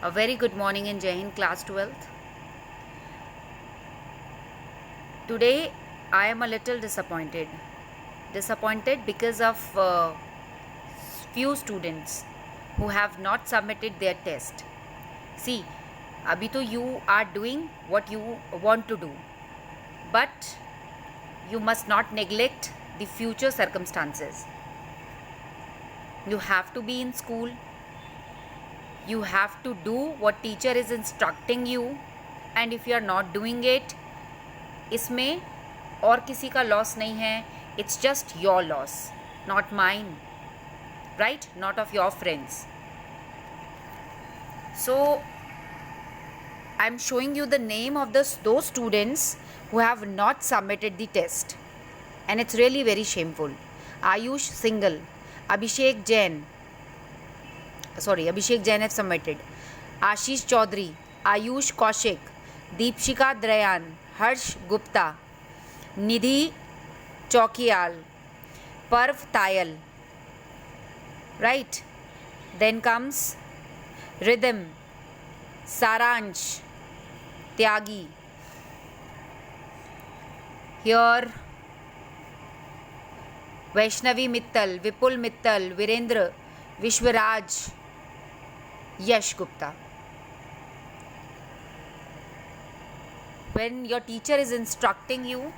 A very good morning in Jai Hind class 12th. Today I am a little disappointed. Disappointed because of few students who have not submitted their test. See, abhi to you are doing what you want to do, but you must not neglect the future circumstances. You have to be in school. You have to do what teacher is instructing you, and if you are not doing it, इसमें और किसी का loss नहीं है. It's just your loss, not mine, right? Not of your friends. So I'm showing you the name of those students who have not submitted the test, and it's really very shameful. Ayush Singhal, Abhishek Jain have submitted. Ashish Chaudhary, Ayush Kaushik, Deepshika Drayan, Harsh Gupta, Nidhi Chokiyal, Parv Tayal, right? Then comes Rhythm, Saransh, Tyagi. Here Vaishnavi Mittal, Vipul Mittal, Virendra, Vishwaraj, Yash Gupta. When your teacher is instructing you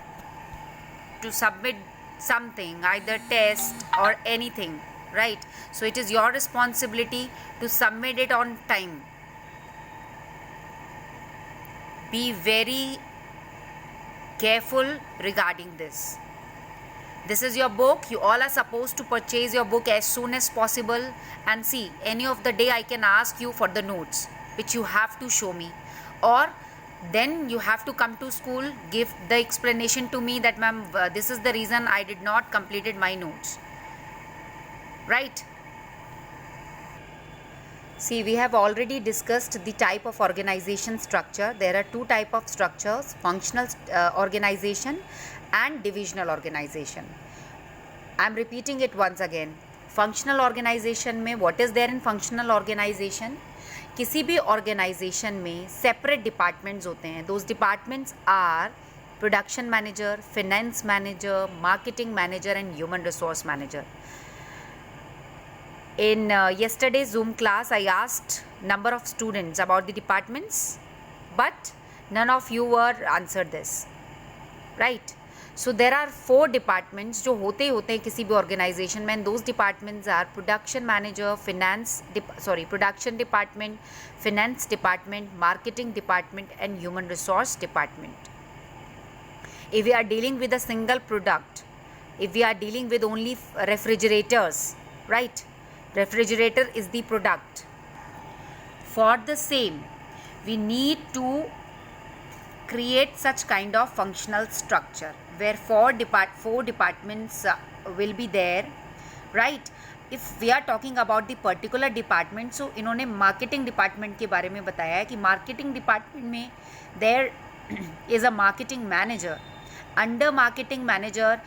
to submit something, either test or anything, right? So it is your responsibility to submit it on time. Be very careful regarding this. This is your book. You all are supposed to purchase your book as soon as possible. And see, any of the day I can ask you for the notes, which you have to show me. Or then you have to come to school, give the explanation to me that ma'am, this is the reason I did not completed my notes. Right? See, we have already discussed the type of organization structure. There are two type of structures: functional organization and divisional organization. I am repeating it once again. Functional organization में what is there in functional organization? किसी भी organization में separate departments होते हैं. Those departments are production manager, finance manager, marketing manager and human resource manager. In yesterday's Zoom class, I asked number of students about the departments, but none of you were answered this, right? So there are 4 departments जो होते हैं किसी भी organization में, and those departments are production manager, production department, finance department, marketing department and human resource department. If we are dealing with a single product, if we are dealing with only refrigerators, right? Refrigerator is the product. For the same, we need to create such kind of functional structure where 4 departments will be there, right? If we are talking about the particular department, so इन्होंने marketing department के बारे में बताया है कि marketing department में there is a marketing manager. Under marketing manager,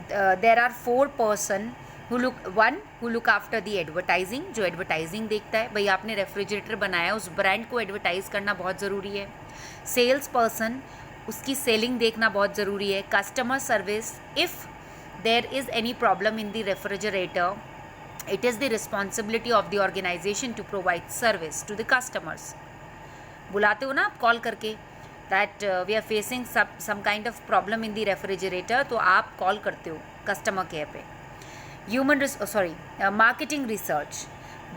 there are 4 person who look after the advertising, जो advertising देखता है. भाई आपने रेफ्रिजरेटर बनाया, उस ब्रांड को एडवर्टाइज करना बहुत ज़रूरी है. सेल्स पर्सन, उसकी सेलिंग देखना बहुत ज़रूरी है. Customer service, if there is any problem in the refrigerator, it is the responsibility of the organization to provide service to the customers. बुलाते हो ना आप कॉल करके that we are facing some kind of problem in the refrigerator, तो आप call करते हो customer care पे. Marketing research,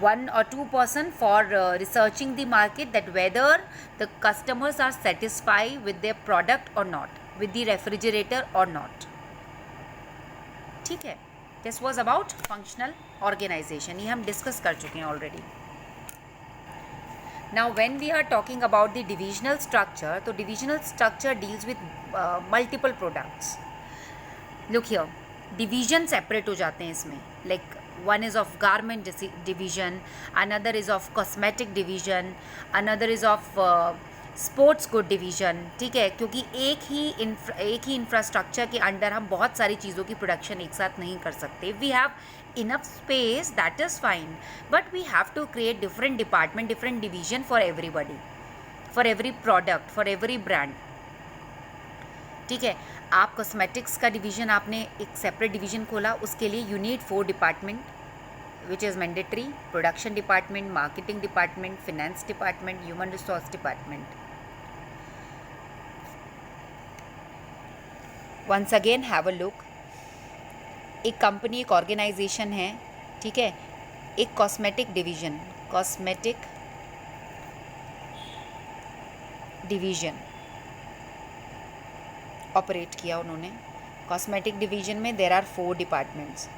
1 or 2 person for researching the market, that whether the customers are satisfied with their product or not, with the refrigerator or not. ठीक है, this was about functional organization. ये हम discuss कर चुके हैं already. Now when we are talking about the divisional structure, तो divisional structure deals with multiple products. Look here, division separate हो जाते हैं इसमें. Like one is of garment division, another is of cosmetic division, another is of sports good division, ठीक है, क्योंकि एक ही infrastructure के अंडर हम बहुत सारी चीज़ों की प्रोडक्शन एक साथ नहीं कर सकते. We have enough space, that is fine, but we have to create different department, different division for everybody, for every product, for every brand. ठीक है, आप कॉस्मेटिक्स का डिवीज़न आपने एक सेपरेट डिवीज़न खोला, उसके लिए you need 4 department which is mandatory: production department, marketing department, finance department, human resource department. Once again have a look. एक कंपनी, एक ऑर्गेनाइजेशन है, ठीक है, एक कॉस्मेटिक डिवीज़न ऑपरेट किया उन्होंने. कॉस्मेटिक डिवीज़न में there are 4 departments: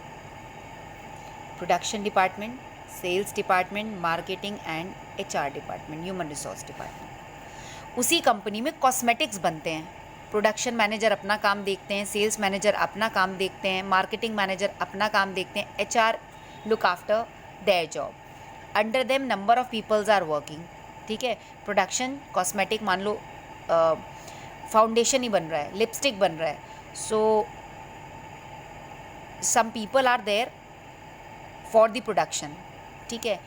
production department, sales department, marketing and HR department, human resource department. उसी कंपनी में कॉस्मेटिक्स बनते हैं. प्रोडक्शन मैनेजर अपना काम देखते हैं, सेल्स मैनेजर अपना काम देखते हैं, मार्केटिंग मैनेजर अपना काम देखते हैं, HR look after their job. Under them number of peoples are working. ठीक है, प्रोडक्शन कॉस्मेटिक, मान लो फाउंडेशन ही बन रहा है, लिपस्टिक बन रहा है, so some people are there for the production. ठीक है,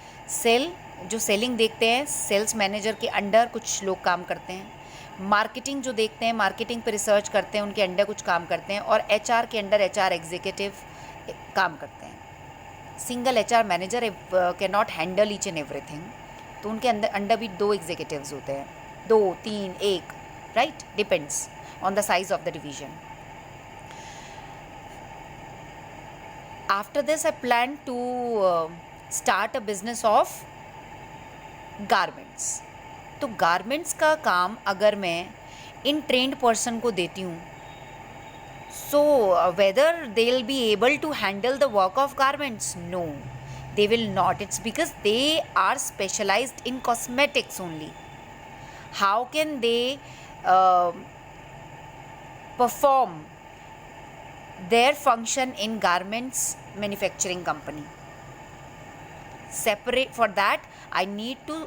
जो सेलिंग देखते हैं, सेल्स मैनेजर के अंडर कुछ लोग काम करते हैं. मार्केटिंग जो देखते हैं, मार्केटिंग पे रिसर्च करते हैं, उनके अंडर कुछ काम करते हैं. और HR के अंडर HR एग्जीक्यूटिव काम करते हैं. Single HR manager can not handle each and everything, तो उनके अंडर भी 2 एग्जीक्यूटिव्स होते हैं, 2, 3, 1, right, depends on the size of the division. After this, I plan to start a business of garments. तो garments का काम अगर मैं इन ट्रेंड पर्सन को देती हूँ, so whether they will be able to handle the work of garments? No, they will not. It's because they are specialised in cosmetics only. How can they perform their function in garments manufacturing company? Separate. For that I need to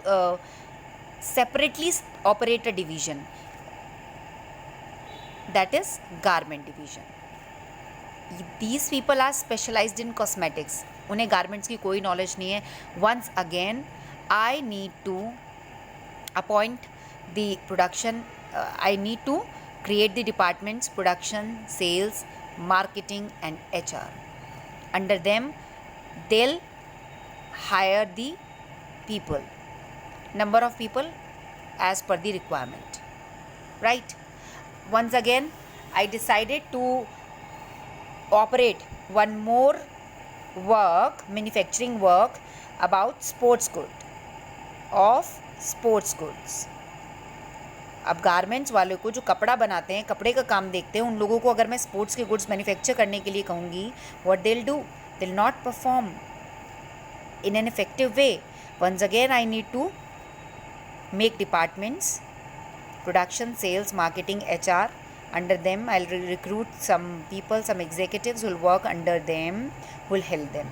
separately operate a division, that is garment division. These people are specialized in cosmetics, उन्हें garments की कोई knowledge नहीं है. Once again I need to appoint the production, I need to create the departments: production, sales, marketing and HR. Under them they'll hire the people, number of people as per the requirement, right? Once again I decided to operate one more manufacturing work about sports goods. अब garments वालों को जो कपड़ा बनाते हैं, कपड़े का काम देखते हैं, उन लोगों को अगर मैं स्पोर्ट्स के गुड्स मैन्युफैक्चर करने के लिए कहूँगी, what they will do? They will not perform in an effective way. Once again I need to make departments: production, sales, marketing, HR. Under them I will recruit some people, some executives will work under them, will help them.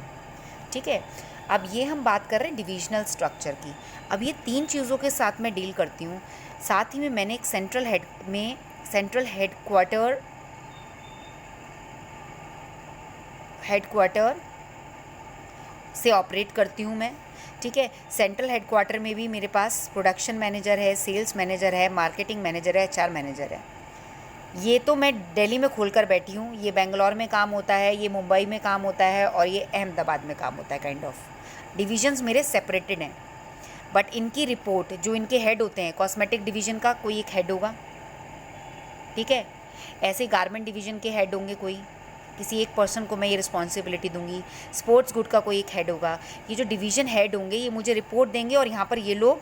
ठीक है, अब ये हम बात कर रहे हैं divisional structure की. अब ये 3 चीज़ों के साथ मैं डील करती हूँ. साथ ही में मैंने एक सेंट्रल हेडक्वार्टर से ऑपरेट करती हूँ मैं. ठीक है, सेंट्रल हेडक्वार्टर में भी मेरे पास प्रोडक्शन मैनेजर है, सेल्स मैनेजर है, मार्केटिंग मैनेजर है, HR मैनेजर है. ये तो मैं दिल्ली में खोल कर बैठी हूँ, ये बेंगलोर में काम होता है, ये मुंबई में काम होता है, और ये अहमदाबाद में काम होता है. काइंड ऑफ डिविजन्स मेरे सेपरेटेड हैं, बट इनकी रिपोर्ट, जो इनके हेड होते हैं, कॉस्मेटिक डिवीज़न का कोई एक हेड होगा. ठीक है, ऐसे गारमेंट डिवीज़न के हेड होंगे, कोई किसी एक पर्सन को मैं ये रिस्पॉन्सिबिलिटी दूंगी. स्पोर्ट्स गुड का कोई एक हेड होगा. ये जो डिवीज़न हेड होंगे ये मुझे रिपोर्ट देंगे, और यहाँ पर ये लोग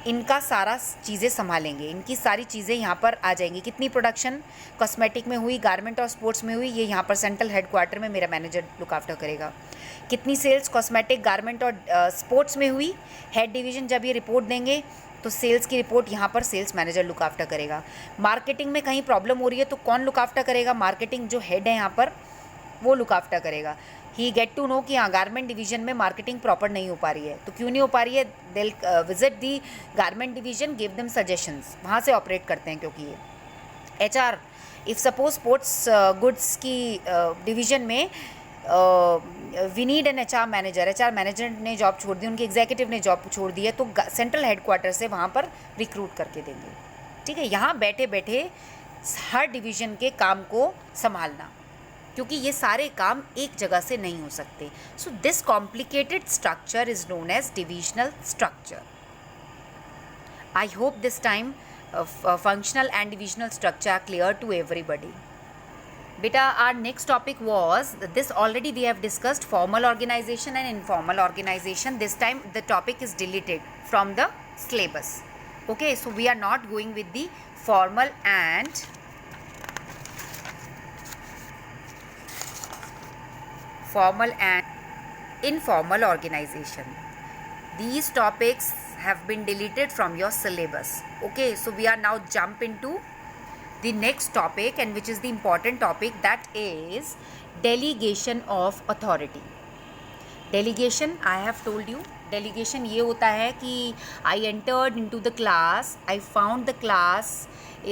इनका सारा चीज़ें संभालेंगे. इनकी सारी चीज़ें यहाँ पर आ जाएंगी. कितनी प्रोडक्शन कॉस्मेटिक में हुई, गारमेंट और स्पोर्ट्स में हुई, ये यहाँ पर सेंट्रल हेडक्वार्टर में मेरा मैनेजर लुक आफ्टर करेगा. कितनी सेल्स कॉस्मेटिक, गारमेंट और स्पोर्ट्स में हुई, हेड डिवीज़न जब ये रिपोर्ट देंगे तो सेल्स की रिपोर्ट यहाँ पर सेल्स मैनेजर लुक आफ्टर करेगा. मार्केटिंग में कहीं प्रॉब्लम हो रही है तो कौन लुक आफ्टर करेगा? मार्केटिंग जो हेड है यहाँ पर वो लुक आफ्टर करेगा. ही गेट टू नो कि हाँ गारमेंट डिवीजन में मार्केटिंग प्रॉपर नहीं हो पा रही है, तो क्यों नहीं हो पा रही है, they'll visit the garment division, give them suggestions, वहाँ से ऑपरेट करते हैं। क्योंकि ये HR, if suppose sports goods की डिवीजन में we need an HR manager, HR manager ने जॉब छोड़ दी, उनके एग्जीक्यूटिव ने जॉब छोड़ दी है, तो सेंट्रल हेडक्वार्टर से वहाँ पर रिक्रूट करके देंगे। ठीक है, यहाँ बैठे बैठे हर डिवीज़न के काम को संभालना, क्योंकि ये सारे काम एक जगह से नहीं हो सकते। So this complicated structure is known as divisional structure. I hope this time functional and divisional structure are clear to everybody. Beta, our next topic was this, already we have discussed formal organization and informal organization. This time the topic is deleted from the syllabus. Okay, so we are not going with the formal and informal organization. These topics have been deleted from your syllabus. Okay, so we are now jump into the next topic, and which is the important topic, that is delegation of authority. Delegation, I have told you, delegation ये होता है कि I entered into the class, I found the class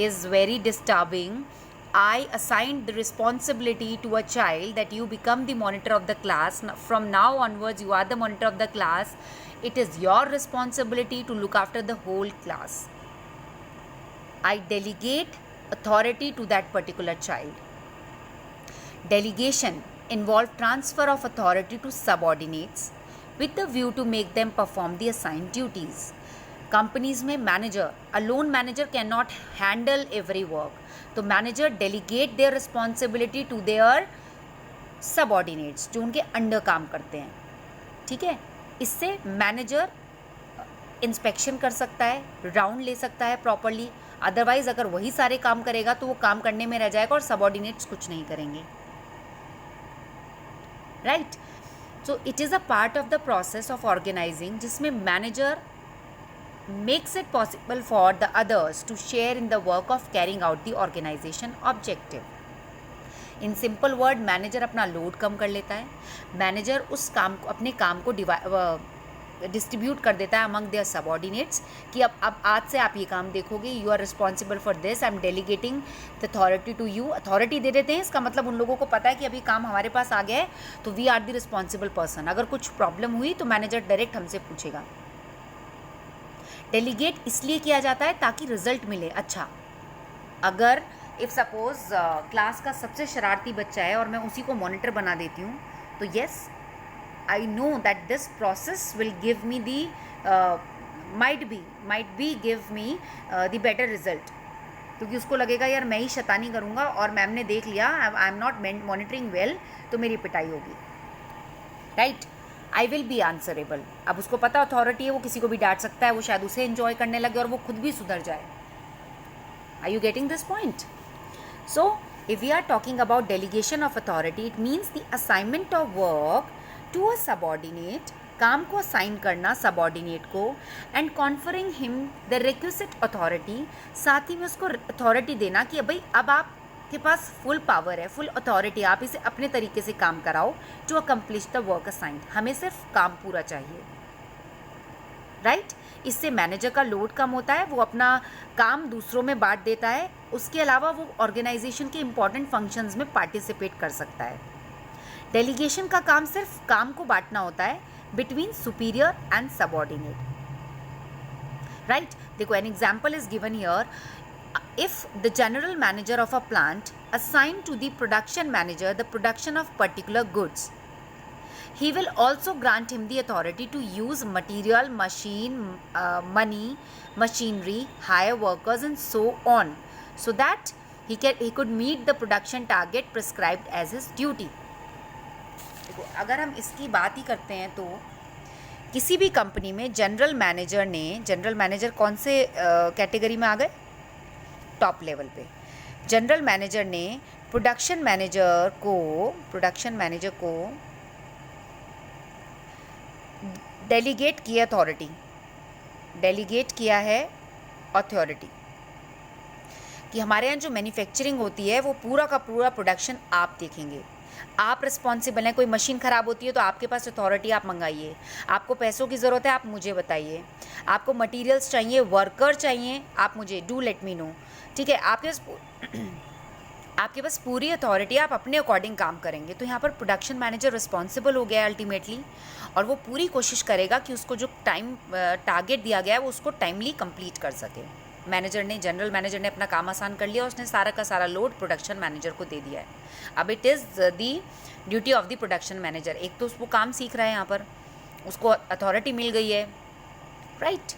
is very disturbing, I assigned the responsibility to a child that you become the monitor of the class. From now onwards you are the monitor of the class. It is your responsibility to look after the whole class. I delegate authority to that particular child. Delegation involves transfer of authority to subordinates with the view to make them perform the assigned duties. Companies में manager, a lone manager cannot handle every work. तो manager delegate their responsibility to their subordinates, जो उनके under काम करते हैं. ठीक है, इससे मैनेजर इंस्पेक्शन कर सकता है, राउंड ले सकता है प्रॉपरली, अदरवाइज अगर वही सारे काम करेगा तो वो काम करने में रह जाएगा और सबऑर्डिनेट्स कुछ नहीं करेंगे. Right, so it is a part of the process of organising, जिसमें manager makes it possible for the others to share in the work of carrying out the organisation objective. In simple word, manager अपना load कम कर लेता है. Manager उस काम को, अपने काम को डिस्ट्रीब्यूट कर देता है अमंग देयर सबऑर्डिनेट्स कि अब आज से आप ये काम देखोगे, you are responsible for this, I am delegating the authority to you. Authority दे देते हैं, इसका मतलब उन लोगों को पता है कि अभी काम हमारे पास आ गया है, तो we are the responsible person. अगर कुछ प्रॉब्लम हुई तो मैनेजर डायरेक्ट हमसे पूछेगा. डेलीगेट इसलिए किया जाता है ताकि रिजल्ट मिले अच्छा. अगर इफ़ सपोज क्लास का सबसे शरारती बच्चा है और मैं उसी को मॉनिटर बना देती हूँ, तो yes I know that this process will give me the might be give me the better result, क्योंकि उसको लगेगा यार मैं ही शैतानी करूँगा और मैम ने देख लिया I am not monitoring well, तो मेरी पिटाई होगी. Right, I will B answerable. अब उसको पता अथॉरिटी है, वो किसी को भी डांट सकता है, वो शायद उसे एंजॉय करने लगे और वो खुद भी सुधर जाए. Are you getting this point? So, if we are talking about delegation of authority, it means the assignment of work to a subordinate, काम को assign करना subordinate को, and conferring him the requisite authority, साथ ही में उसको authority देना कि भाई अब आपके पास full power है, full authority, आप इसे अपने तरीके से काम कराओ to accomplish the work assigned. हमें सिर्फ काम पूरा चाहिए. राइट, इससे मैनेजर का लोड कम होता है, वो अपना काम दूसरों में बांट देता है. उसके अलावा वो ऑर्गेनाइजेशन के इंपॉर्टेंट फंक्शंस में पार्टिसिपेट कर सकता है. डेलीगेशन का काम सिर्फ काम को बांटना होता है between superior and subordinate. Right, देखो an example is given here. If the general manager of a plant assign to the production manager the production of particular goods, he will also grant him the authority to use material, money, machinery, hire workers and so on, so that he could meet the production target prescribed as his duty. देखो, अगर हम इसकी बात ही करते हैं तो किसी भी कंपनी में जनरल मैनेजर कौन से कैटेगरी में आ गए? टॉप लेवल पे. जनरल मैनेजर ने प्रोडक्शन मैनेजर को डेलीगेट किया है अथॉरिटी कि हमारे यहाँ जो मैन्युफैक्चरिंग होती है वो पूरा का पूरा प्रोडक्शन आप देखेंगे. आप रिस्पॉन्सिबल हैं। कोई मशीन ख़राब होती है तो आपके पास अथॉरिटी, आप मंगाइए। आपको पैसों की ज़रूरत है, आप मुझे बताइए। आपको मटेरियल्स चाहिए, वर्कर चाहिए, आप मुझे डू लेट मी नो। ठीक है, आपके पास पूरी अथॉरिटी, आप अपने अकॉर्डिंग काम करेंगे। तो यहाँ पर प्रोडक्शन मैनेजर रिस्पॉन्सिबल हो गया है अल्टीमेटली, और वो पूरी कोशिश करेगा कि उसको जो टाइम टारगेट दिया गया है वो उसको टाइमली कंप्लीट कर सके। जनरल मैनेजर ने अपना काम आसान कर लिया, उसने सारा का सारा लोड प्रोडक्शन मैनेजर को दे दिया है। अब it is the duty of the production manager. एक तो उसको काम सीख रहा है, यहाँ पर उसको अथॉरिटी मिल गई है, right.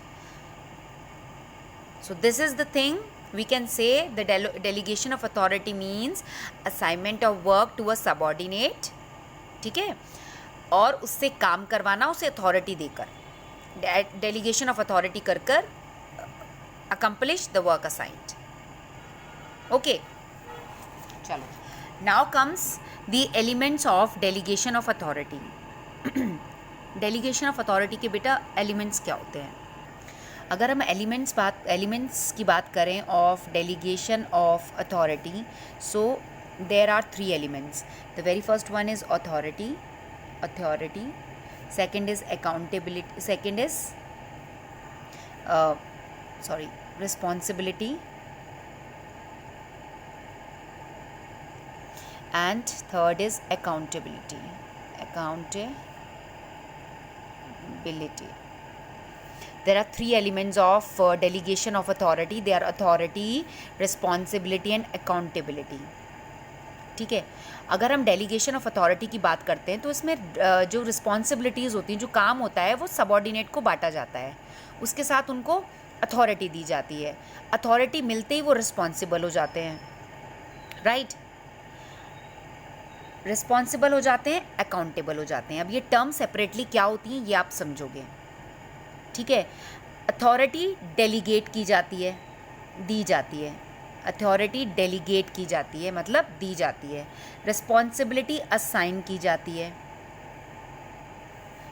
So this is the thing, we can say the delegation of authority means assignment of work to a subordinate, ठीक है, और उससे काम करवाना, उसे अथॉरिटी देकर, delegation of authority कर कर accomplish the work assigned. Okay, चलो, now comes the elements of delegation of authority. delegation of authority के बेटा elements क्या होते हैं? अगर हम एलिमेंट्स की बात करें of delegation of authority, so there are 3 elements. The very first one is authority, second is accountability, second is responsibility, and third is accountability. There are 3 elements of delegation of authority. They are authority, responsibility and accountability. ठीक है, अगर हम delegation of authority की बात करते हैं तो इसमें जो रिस्पॉन्सिबिलिटीज़ होती हैं, जो काम होता है, वो सबऑर्डिनेट को बांटा जाता है, उसके साथ उनको अथॉरिटी दी जाती है. अथॉरिटी मिलते ही वो रिस्पॉन्सिबल हो जाते हैं, राइट. रिस्पॉन्सिबल हो जाते हैं, अकाउंटेबल हो जाते हैं. अब ये टर्म सेपरेटली क्या होती हैं ये आप समझोगे, ठीक है. अथॉरिटी डेलीगेट की जाती है, दी जाती है. अथॉरिटी डेलीगेट की जाती है मतलब दी जाती है. रिस्पॉन्सिबिलिटी असाइन की जाती है.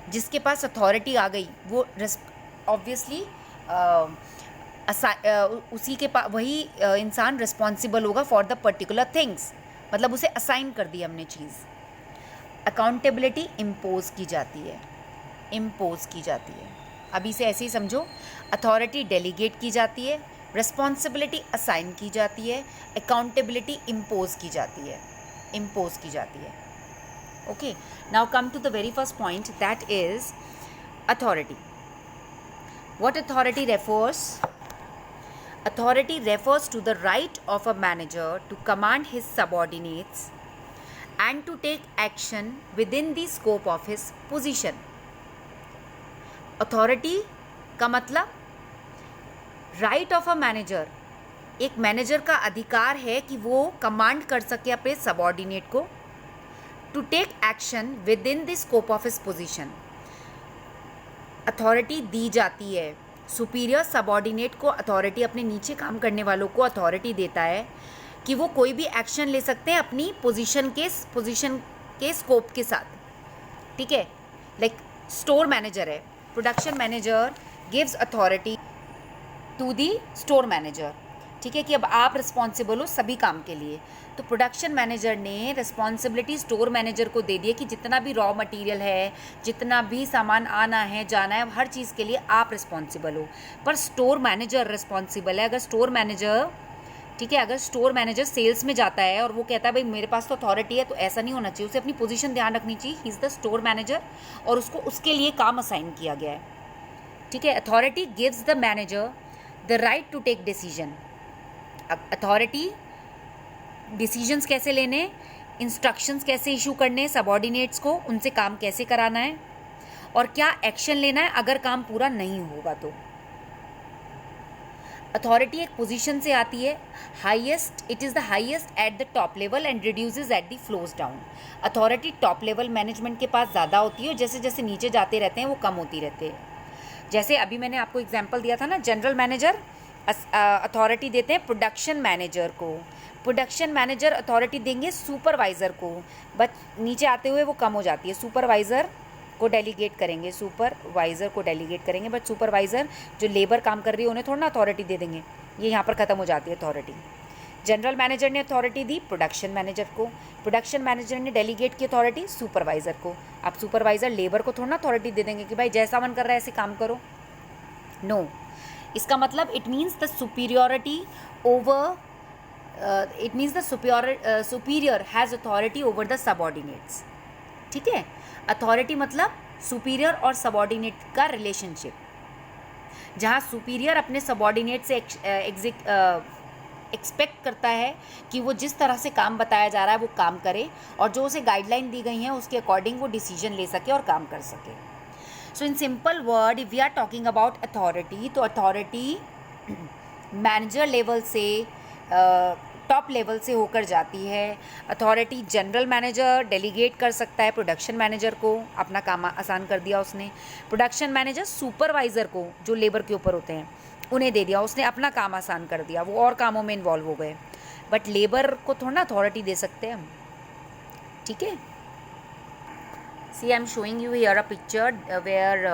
जिसके पास अथॉरिटी आ गई वो ऑब्वियसली उसी के पास वही इंसान रिस्पॉन्सिबल होगा फॉर द पर्टिकुलर थिंग्स, मतलब उसे असाइन कर दी हमने चीज़. अकाउंटेबिलिटी इम्पोज की जाती है, इम्पोज की जाती है. अभी से ऐसे ही समझो, अथॉरिटी डेलीगेट की जाती है, रिस्पॉन्सिबिलिटी असाइन की जाती है, अकाउंटेबिलिटी इम्पोज की जाती है, इम्पोज की जाती है. Okay, now come to the very first point, that is authority. What authority refers? Authority refers to the right of a manager to command his subordinates and to take action within the scope of his position. Authority का मतलब right of a manager, एक manager का अधिकार है कि वो command कर सके अपने सबॉर्डिनेट को. To take action within the scope of his position. Authority दी जाती है. सुपीरियर सबॉर्डिनेट को अथॉरिटी, अपने नीचे काम करने वालों को अथॉरिटी देता है कि वो कोई भी एक्शन ले सकते हैं अपनी पोजीशन के स्कोप के साथ. ठीक है, लाइक स्टोर मैनेजर है, production manager gives authority to the store manager. ठीक है, कि अब आप रिस्पॉन्सिबल हो सभी काम के लिए. तो प्रोडक्शन मैनेजर ने रिस्पॉन्सिबिलिटी स्टोर मैनेजर को दे दी है कि जितना भी रॉ मटेरियल है, जितना भी सामान आना है जाना है, हर चीज़ के लिए आप रिस्पॉन्सिबल हो. पर स्टोर मैनेजर रिस्पॉन्सिबल है. अगर स्टोर मैनेजर, ठीक है, अगर स्टोर मैनेजर सेल्स में जाता है और वो कहता है भाई मेरे पास तो अथॉरिटी है, तो ऐसा नहीं होना चाहिए. उसे अपनी पोजीशन ध्यान रखनी चाहिए. He is the store manager और उसको उसके लिए काम असाइन किया गया है. ठीक है, authority gives the manager the right to take decision. Authority decisions कैसे लेने, इंस्ट्रक्शंस कैसे इशू करने सबॉर्डिनेट्स को, उनसे काम कैसे कराना है और क्या एक्शन लेना है अगर काम पूरा नहीं होगा तो. अथॉरिटी एक पोजीशन से आती है, highest, it is the highest at the top level and reduces at the flows down. Authority top level management के पास ज़्यादा होती है और जैसे जैसे नीचे जाते रहते हैं वो कम होती रहते हैं. जैसे अभी मैंने आपको एग्जाम्पल दिया था ना, जनरल मैनेजर अथॉरिटी देते हैं प्रोडक्शन मैनेजर को, प्रोडक्शन मैनेजर अथॉरिटी देंगे सुपरवाइज़र को, बट नीचे आते हुए वो कम हो जाती है. सुपरवाइज़र को डेलीगेट करेंगे, सुपरवाइज़र को डेलीगेट करेंगे, बट सुपरवाइज़र जो लेबर काम कर रही है उन्हें थोड़ा ना अथॉरिटी दे देंगे. ये यहाँ पर ख़त्म हो जाती है अथॉरिटी. जनरल मैनेजर ने अथॉरिटी दी प्रोडक्शन मैनेजर को, प्रोडक्शन मैनेजर ने डेलीगेट की अथॉरिटी सुपरवाइज़र को। अब सुपरवाइज़र लेबर को थोड़ा ना अथॉरिटी दे देंगे कि भाई जैसा मन कर रहा है ऐसे काम करो, नो। इसका मतलब it means the superiority over it means the superior has authority over the subordinates. ठीक है, अथॉरिटी मतलब सुपीरियर और सबऑर्डिनेट का रिलेशनशिप, जहाँ सुपीरियर अपने सबऑर्डिनेट से एक्सपेक्ट करता है कि वो जिस तरह से काम बताया जा रहा है वो काम करे, और जो उसे गाइडलाइन दी गई हैं उसके अकॉर्डिंग वो डिसीजन ले सके और काम कर सके। So in simple word, if we are talking about authority, तो अथॉरिटी मैनेजर लेवल से टॉप लेवल से होकर जाती है। अथॉरिटी जनरल मैनेजर डेलीगेट कर सकता है प्रोडक्शन मैनेजर को, अपना काम आसान कर दिया उसने। प्रोडक्शन मैनेजर सुपरवाइज़र को, जो लेबर के ऊपर होते हैं, उन्हें दे दिया, उसने अपना काम आसान कर दिया, वो और कामों में इन्वॉल्व हो गए। बट लेबर को थोड़ा ना अथॉरिटी दे सकते हैं हम। ठीक है, see I am showing you here a picture where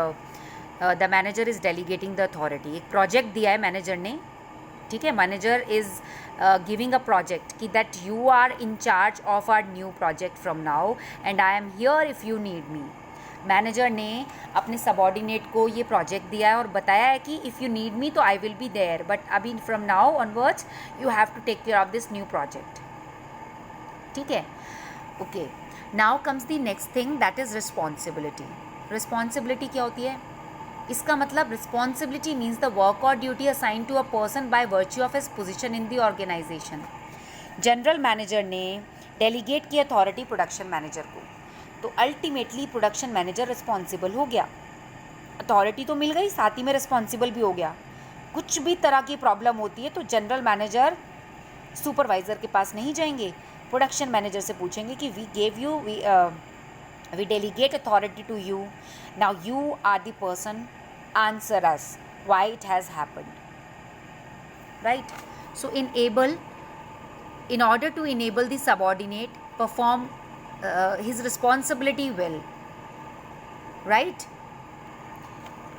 the manager is delegating the authority. एक प्रोजेक्ट दिया है मैनेजर ने, ठीक है, manager is giving a project कि that you are in charge of our new project from now and I am here if you need me. Manager ने अपने subordinate को ये प्रोजेक्ट दिया है और बताया है कि इफ़ यू नीड मी तो I will be there, but अभी from now onwards you have to take care of this new project. ठीक है, okay. Now comes the next thing, that is responsibility. Responsibility क्या होती है? इसका मतलब responsibility means the work और duty assign to a person by virtue of his position in the organisation. General manager ने delegate की अथॉरिटी प्रोडक्शन मैनेजर को, तो अल्टीमेटली प्रोडक्शन मैनेजर रिस्पॉन्सिबल हो गया। अथॉरिटी तो मिल गई, साथ ही में रिस्पॉन्सिबल भी हो गया। कुछ भी तरह की प्रॉब्लम होती है तो जनरल मैनेजर सुपरवाइज़र के पास नहीं जाएंगे, प्रोडक्शन मैनेजर से पूछेंगे कि we gave you we delegate authority to you, now you are the person, answer us why it has happened, right? So in order to enable the subordinate perform his responsibility well, right?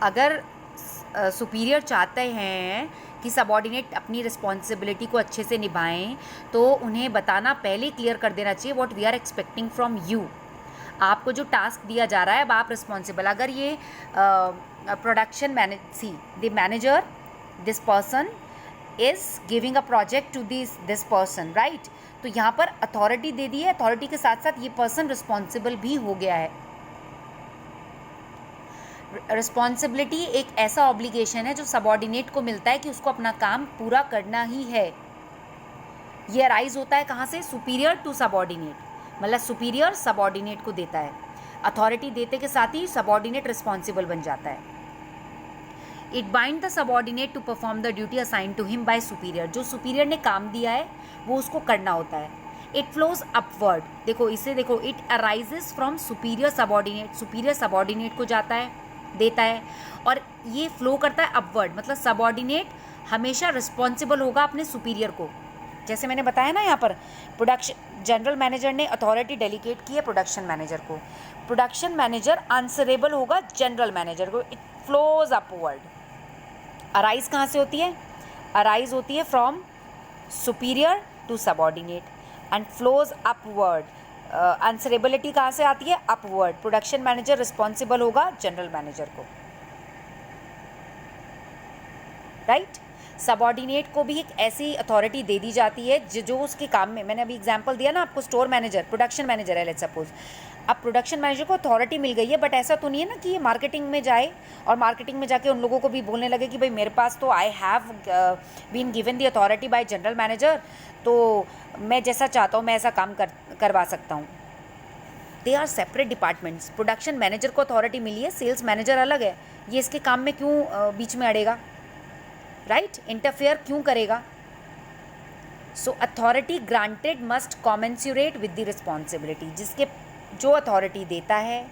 अगर superior चाहते हैं कि subordinate अपनी responsibility को अच्छे से निभाएं, तो उन्हें बताना पहले क्लियर कर देना चाहिए what we are expecting from you. आपको जो टास्क दिया जा रहा है अब आप रिस्पॉन्सिबल, अगर ये production the manager, this person is giving a project to this person, right? तो यहाँ पर अथॉरिटी दे दी है, अथॉरिटी के साथ साथ ये पर्सन रिस्पॉन्सिबल भी हो गया है। रिस्पॉन्सिबिलिटी एक ऐसा ऑब्लिगेशन है जो सबॉर्डिनेट को मिलता है कि उसको अपना काम पूरा करना ही है। ये अराइज होता है कहाँ से? सुपीरियर टू सबॉर्डिनेट, मतलब सुपीरियर सबॉर्डिनेट को देता है, अथॉरिटी देते के साथ ही सबॉर्डिनेट रिस्पॉन्सिबल बन जाता है। It bind the subordinate to perform the duty assign to him by superior, जो सुपीरियर ने काम दिया है वो उसको करना होता है। इट फ्लोज अपवर्ड, देखो इसे देखो, it arises from superior subordinate, superior subordinate को जाता है, देता है, और ये फ्लो करता है अपवर्ड, मतलब सबॉर्डिनेट हमेशा रिस्पॉन्सिबल होगा अपने सुपीरियर को। जैसे मैंने बताया ना, यहाँ पर प्रोडक्शन जनरल मैनेजर ने अथॉरिटी डेलीगेट की है प्रोडक्शन मैनेजर को, प्रोडक्शन मैनेजर आंसरेबल होगा जनरल मैनेजर को। It flows upward. अराइज कहाँ से होती है? अराइज होती है from superior to subordinate and flows upward. Answerability कहाँ से आती है? अपवर्ड। प्रोडक्शन मैनेजर रिस्पॉन्सिबल होगा जनरल मैनेजर को, राइट? सबॉर्डिनेट को भी एक ऐसी अथॉरिटी दे दी जाती है जो उसके काम में, मैंने अभी एग्जांपल दिया ना आपको, स्टोर मैनेजर प्रोडक्शन मैनेजर है लेट्स सपोज। अब प्रोडक्शन मैनेजर को अथॉरिटी मिल गई है, बट ऐसा तो नहीं है ना कि ये मार्केटिंग में जाए और मार्केटिंग में जाके उन लोगों को भी बोलने लगे कि भाई मेरे पास तो I have been given the authority by general manager, तो मैं जैसा चाहता हूँ मैं ऐसा काम करवा सकता हूँ। They are separate departments. Production manager को अथॉरिटी मिली है, सेल्स मैनेजर अलग है, ये इसके काम में क्यों बीच में अड़ेगा, राइट? इंटरफेयर क्यों करेगा? So authority granted must commensurate with the responsibility. जिसके जो अथॉरिटी देता है,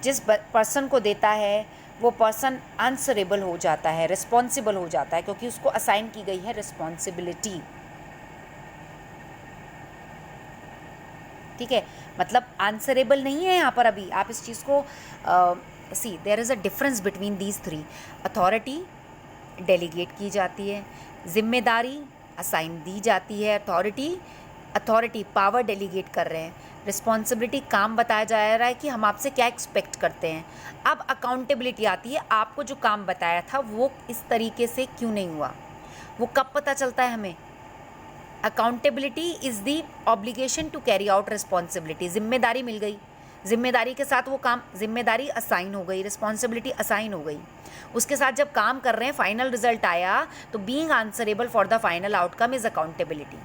जिस पर्सन को देता है, वो पर्सन आंसरेबल हो जाता है, रिस्पॉन्सिबल हो जाता है, क्योंकि उसको असाइन की गई है रिस्पॉन्सिबिलिटी। ठीक है, मतलब आंसरेबल नहीं है यहाँ पर। अभी आप इस चीज़ को see, there is a difference between these three. Authority delegate की जाती है, जिम्मेदारी असाइन दी जाती है, अथॉरिटी पावर डेलीगेट कर रहे हैं, रिस्पॉन्सिबिलिटी काम बताया जा रहा है कि हम आपसे क्या एक्सपेक्ट करते हैं। अब अकाउंटेबिलिटी आती है, आपको जो काम बताया था वो इस तरीके से क्यों नहीं हुआ, वो कब पता चलता है हमें। Accountability is the obligation to carry out responsibility, जिम्मेदारी मिल गई, जिम्मेदारी के साथ वो काम, जिम्मेदारी असाइन हो गई, रिस्पॉन्सिबिलिटी असाइन हो गई, उसके साथ जब काम कर रहे हैं फाइनल रिजल्ट आया तो being answerable for the final outcome is accountability.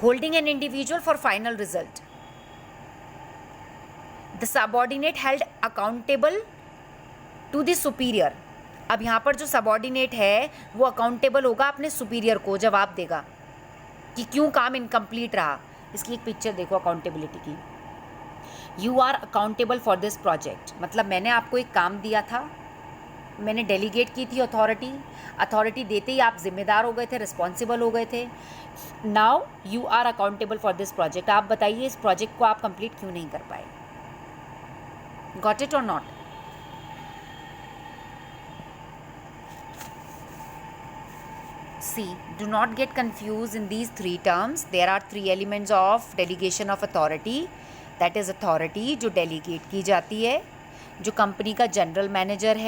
Holding an individual for final result, the subordinate held accountable to the superior. अब यहाँ पर जो सबऑर्डिनेट है वो अकाउंटेबल होगा अपने सुपीरियर को, जवाब देगा कि क्यों काम इनकम्प्लीट रहा। इसकी एक पिक्चर देखो अकाउंटेबिलिटी की। You are accountable for this project, मतलब मैंने आपको एक काम दिया था, मैंने डेलीगेट की थी अथॉरिटी देते ही आप जिम्मेदार हो गए थे, रिस्पॉन्सिबल हो गए थे। Now you are accountable for this project, आप बताइए इस प्रोजेक्ट को आप कंप्लीट क्यों नहीं कर पाए। गॉट इट और not? See, do not get confused in these three terms. There are three elements of delegation of authority. That is authority जो delegate की जाती है, जो कंपनी का जनरल मैनेजर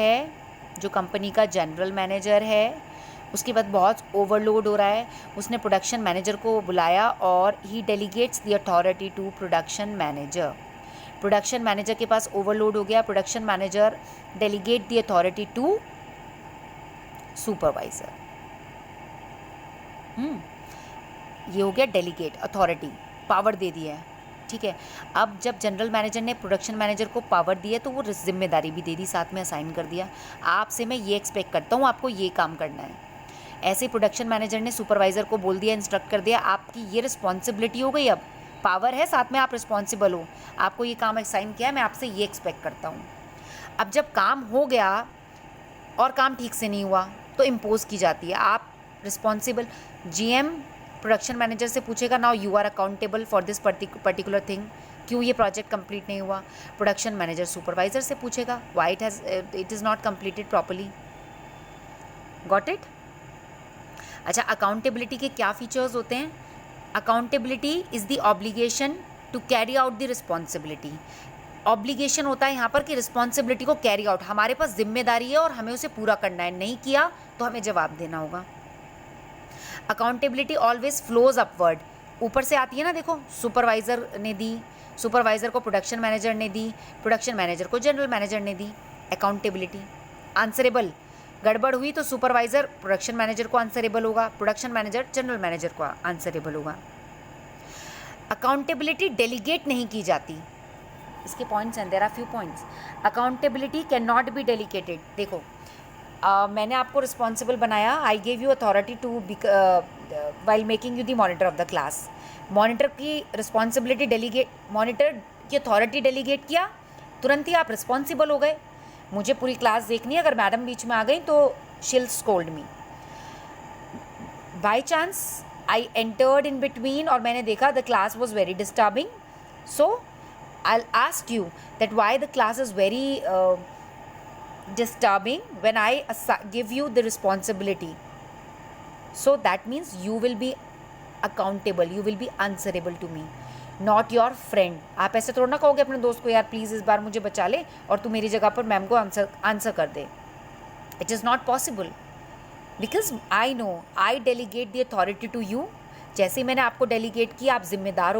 है, उसके बाद बहुत ओवरलोड हो रहा है, उसने प्रोडक्शन मैनेजर को बुलाया और he delegates the authority to production manager. Production manager के पास ओवरलोड हो गया, production manager delegate the authority to supervisor. ये हो गया डेलीगेट, अथॉरिटी, पावर दे दिया है, ठीक है। अब जब जनरल मैनेजर ने प्रोडक्शन मैनेजर को पावर दी है तो वो जिम्मेदारी भी दे दी, साथ में असाइन कर दिया, आपसे मैं ये एक्सपेक्ट करता हूँ आपको ये काम करना है। ऐसे प्रोडक्शन मैनेजर ने सुपरवाइज़र को बोल दिया, इंस्ट्रक्ट कर दिया, आपकी ये रिस्पॉन्सिबिलिटी हो गई, अब पावर है, साथ में आप रिस्पॉन्सिबल हो, आपको ये काम असाइन किया है, मैं आपसे ये एक्सपेक्ट करता हूँ। अब जब काम हो गया और काम ठीक से नहीं हुआ तो इम्पोज की जाती है, आप रिस्पॉन्सिबल। जीएम प्रोडक्शन मैनेजर से पूछेगा, now you are accountable for this particular thing, क्यों ये प्रोजेक्ट कंप्लीट नहीं हुआ। प्रोडक्शन मैनेजर सुपरवाइजर से पूछेगा, why it is not completed properly. Got it? अच्छा, अकाउंटेबिलिटी के क्या फीचर्स होते हैं? Accountability is the obligation to carry out the responsibility. Obligation होता है यहाँ पर कि रिस्पॉन्सिबिलिटी को कैरी आउट, हमारे पास जिम्मेदारी है और हमें उसे पूरा करना है, नहीं किया तो हमें जवाब देना होगा। अकाउंटेबिलिटी ऑलवेज फ्लोज अपवर्ड, ऊपर से आती है ना, देखो सुपरवाइज़र ने दी, सुपरवाइज़र को प्रोडक्शन मैनेजर ने दी, प्रोडक्शन मैनेजर को जनरल मैनेजर ने दी। अकाउंटेबिलिटी आंसरेबल, गड़बड़ हुई तो सुपरवाइज़र प्रोडक्शन मैनेजर को आंसरेबल होगा, प्रोडक्शन मैनेजर जनरल मैनेजर को आंसरेबल होगा। अकाउंटेबिलिटी डेलीगेट नहीं की जाती, इसके पॉइंट्स हैं, there are few points. Accountability can not be delegated. देखो मैंने आपको रिस्पॉन्सिबल बनाया, I gave you authority to while making you the monitor of the class. Monitor की रिस्पॉन्सिबिलिटी डेलीगेट, मॉनिटर की अथॉरिटी डेलीगेट किया, तुरंत ही आप रिस्पॉन्सिबल हो गए। मुझे पूरी क्लास देखनी है, अगर मैडम बीच में आ गई तो शील scold me. By chance I entered in between और मैंने देखा the class was very disturbing, so I'll ask you that why the class is very disturbing when I give you the responsibility. So that means you will be accountable, you will be answerable to me, not your friend. आप ऐसे थोड़ा ना कहोगे अपने दोस्त को, यार please इस बार मुझे बचा ले और तू मेरी जगह पर मैम को आंसर कर दे। It is not possible because I know I delegate the authority to you. जैसे ही मैंने आपको डेलीगेट किया, आप जिम्मेदार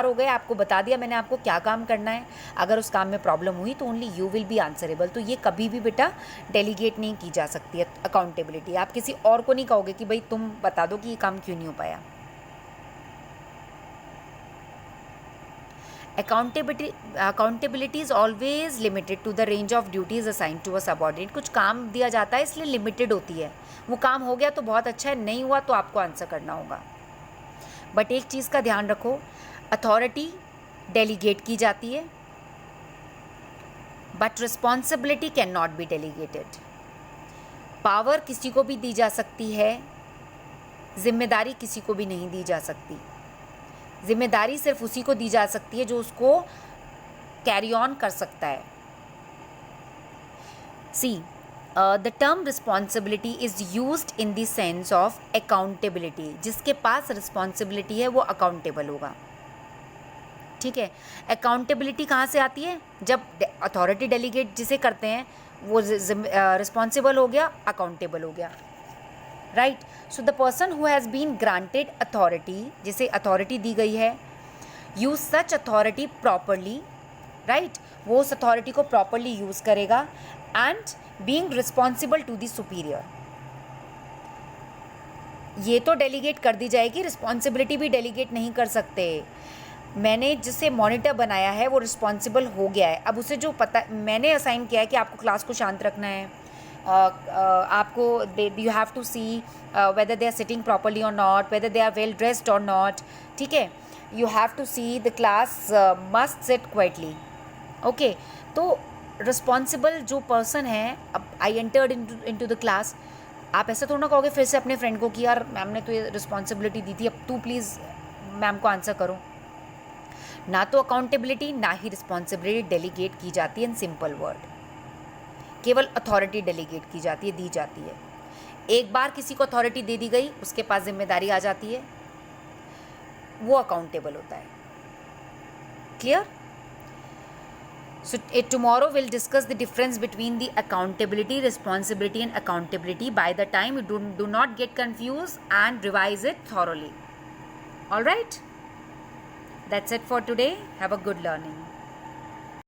हो गए, आपको बता दिया मैंने आपको क्या काम करना है, अगर उस काम में प्रॉब्लम हुई तो only you will be answerable. तो ये कभी भी बेटा डेलीगेट नहीं की जा सकती है अकाउंटेबिलिटी। आप किसी और को नहीं कहोगे कि भाई तुम बता दो कि ये काम क्यों नहीं हो पाया। Accountability is always limited to the range of duties assign to a subordinate. कुछ काम दिया जाता है इसलिए लिमिटेड होती है, वो काम हो गया तो बहुत अच्छा है, नहीं हुआ तो आपको आंसर करना होगा। बट एक चीज़ का ध्यान रखो, अथॉरिटी डेलीगेट की जाती है but responsibility can not be delegated. Power किसी को भी दी जा सकती है, जिम्मेदारी किसी को भी नहीं दी जा सकती। जिम्मेदारी सिर्फ उसी को दी जा सकती है जो उसको कैरी ऑन कर सकता है। See the term responsibility is used in the sense of accountability. जिसके पास रिस्पॉन्सिबिलिटी है वो अकाउंटेबल होगा. ठीक है. अकाउंटेबिलिटी कहाँ से आती है? जब अथॉरिटी डेलीगेट जिसे करते हैं वो रिस्पॉन्सिबल हो गया, अकाउंटेबल हो गया. Right. So the person who has been granted authority, जिसे अथॉरिटी दी गई है, use such authority properly. Right. वो उस अथॉरिटी को प्रॉपरली यूज़ करेगा and being responsible to the superior. ये तो डेलीगेट कर दी जाएगी, रिस्पॉन्सिबिलिटी भी डेलीगेट नहीं कर सकते. मैंने जिसे मॉनिटर बनाया है वो रिस्पॉन्सिबल हो गया है. अब उसे जो पता मैंने असाइन किया है कि आपको क्लास को शांत रखना है, आपको you have to see whether they are sitting properly और not, whether they are well dressed और नॉट. ठीक है. You have to see the class must sit quietly. Okay. तो रिस्पॉन्सिबल जो पर्सन है, अब I entered into the class, आप ऐसा थोड़ा ना कहोगे फिर से अपने फ्रेंड को कि यार मैम ने तो ये रिस्पॉन्सिबिलिटी दी थी, अब तू प्लीज़ मैम को आंसर करो. ना तो अकाउंटेबिलिटी ना ही रिस्पॉन्सिबिलिटी डेलीगेट की जाती है इन सिंपल वर्ड. केवल अथॉरिटी डेलीगेट की जाती है, दी जाती है. एक बार किसी को अथॉरिटी दे दी गई, उसके पास जिम्मेदारी आ जाती है, वो अकाउंटेबल होता है. Clear? So tomorrow we'll discuss the difference between the accountability, responsibility and accountability. By the time you do not get confused and revise it thoroughly. All right? That's it for today. Have a good learning.